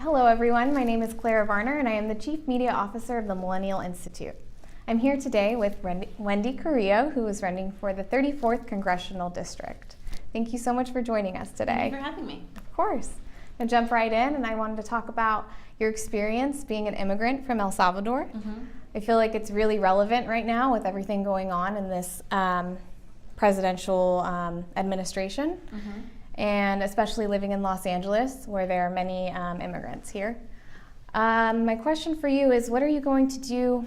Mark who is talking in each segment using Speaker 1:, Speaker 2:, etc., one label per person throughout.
Speaker 1: Hello everyone, my name is Clara Varner and I am the Chief Media Officer of the Millennial Institute. I'm here today with Wendy Carrillo, who is running for the 34th Congressional District. Thank you so much for joining us today.
Speaker 2: Thank you for having me.
Speaker 1: Of course. I'm going to jump right in and I wanted to talk about your experience being an immigrant from El Salvador. I feel like it's really relevant right now with everything going on in this presidential administration. And especially living in Los Angeles, where there are many immigrants here. My question for you is, what are you going to do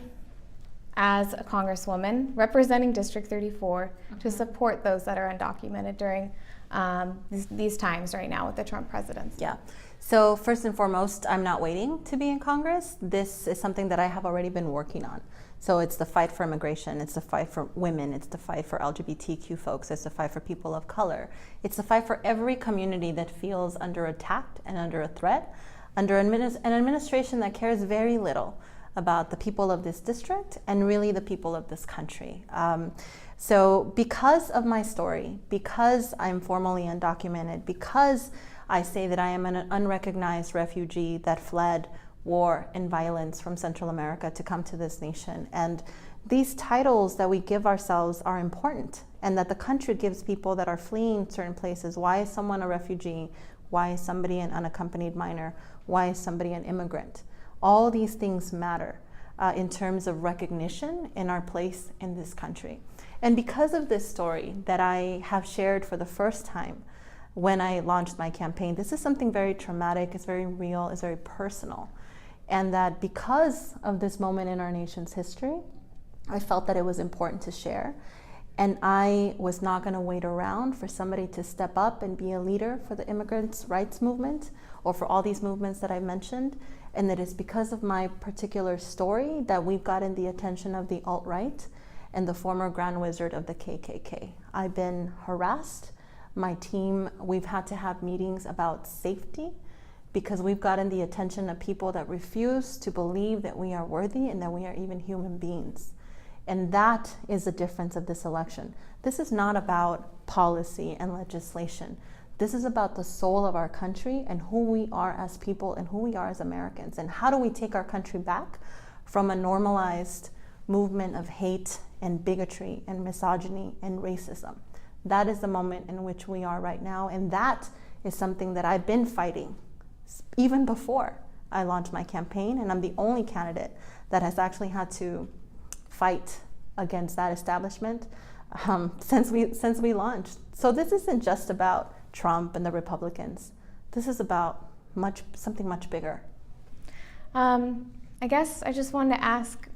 Speaker 1: as a Congresswoman representing District 34 to support those that are undocumented during these times right now with the Trump presidency?
Speaker 2: Yeah. So first and foremost, I'm not waiting to be in Congress. This is something that I have already been working on. So it's the fight for immigration, it's the fight for women, it's the fight for LGBTQ folks, it's the fight for people of color. It's the fight for every community that feels under attack and under a threat, under an administration that cares very little about the people of this district and really the people of this country. So because of my story, because I'm formally undocumented, because I say that I am an unrecognized refugee that fled war and violence from Central America to come to this nation. And these titles that we give ourselves are important, and that the country gives people that are fleeing certain places. Why is someone a refugee? Why is somebody an unaccompanied minor? Why is somebody an immigrant? All these things matter in terms of recognition in our place in this country. And because of this story that I have shared for the first time when I launched my campaign, this is something very traumatic, it's very real, it's very personal. And that because of this moment in our nation's history, I felt that it was important to share. And I was not going to wait around for somebody to step up and be a leader for the immigrants' rights movement or for all these movements that I mentioned. And that it's because of my particular story that we've gotten the attention of the alt-right and the former Grand Wizard of the KKK. I've been harassed. My team, we've had to have meetings about safety, because we've gotten the attention of people that refuse to believe that we are worthy and that we are even human beings. And that is the difference of this election. This is not about policy and legislation. This is about the soul of our country and who we are as people and who we are as Americans. And how do we take our country back from a normalized movement of hate and bigotry and misogyny and racism? That is the moment in which we are right now. And that is something that I've been fighting even before I launched my campaign, and I'm the only candidate that has actually had to fight against that establishment since we launched. So this isn't just about Trump and the Republicans. This is about something much bigger.
Speaker 1: I guess I just wanted to ask,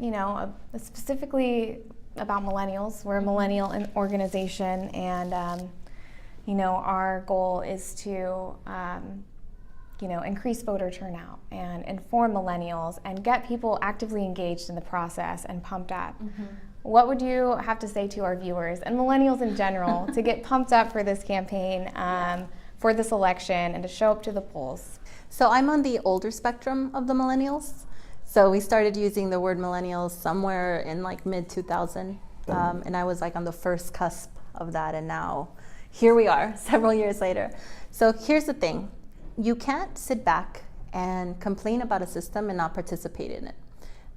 Speaker 1: specifically about millennials. We're a millennial organization, and our goal is to increase voter turnout and inform millennials and get people actively engaged in the process and pumped up. What would you have to say to our viewers and millennials in general to get pumped up for this campaign, for this election, and to show up to the polls?
Speaker 2: So I'm on the older spectrum of the millennials. So we started using the word millennials somewhere in like mid-2000, and I was like on the first cusp of that, and now here we are several years later. So here's the thing. You can't sit back and complain about a system and not participate in it.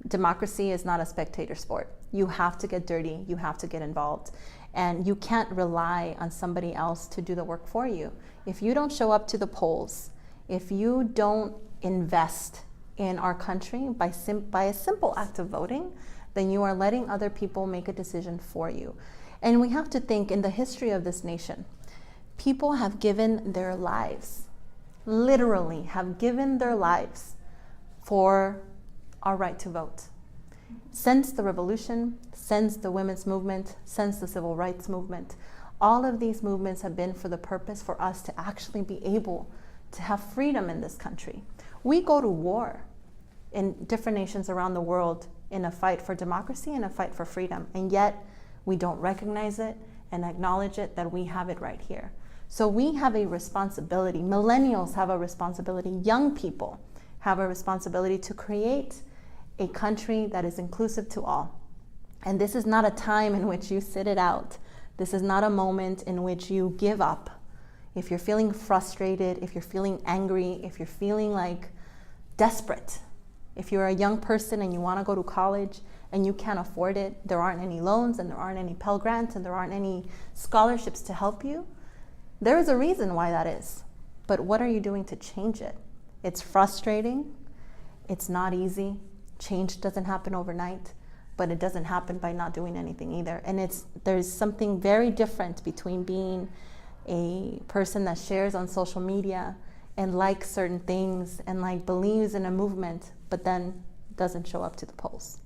Speaker 2: Democracy is not a spectator sport. You have to get dirty, you have to get involved, and you can't rely on somebody else to do the work for you. If you don't show up to the polls, if you don't invest in our country by a simple act of voting, then you are letting other people make a decision for you. And we have to think, in the history of this nation, people have given their lives, literally have given their lives for our right to vote. Since the revolution, since the women's movement, since the civil rights movement, all of these movements have been for the purpose for us to actually be able to have freedom in this country. We go to war in different nations around the world in a fight for democracy and a fight for freedom, and yet we don't recognize it and acknowledge it, that we have it right here. So we have a responsibility, millennials have a responsibility, young people have a responsibility to create a country that is inclusive to all. And this is not a time in which you sit it out. This is not a moment in which you give up. If you're feeling frustrated, if you're feeling angry, if you're feeling like desperate. If you're a young person and you want to go to college and you can't afford it, there aren't any loans and there aren't any Pell Grants and there aren't any scholarships to help you, there is a reason why that is. But what are you doing to change it? It's frustrating. It's not easy. Change doesn't happen overnight, but it doesn't happen by not doing anything either. And there's something very different between being a person that shares on social media and likes certain things and like believes in a movement, but then doesn't show up to the polls.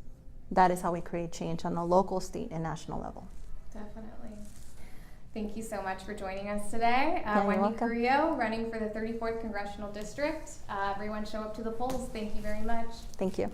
Speaker 2: That is how we create change on a local, state, and national level.
Speaker 1: Definitely. Thank you so much for joining us today. Wendy Carrillo, running for the 34th Congressional District. Everyone show up to the polls. Thank you very much.
Speaker 2: Thank you.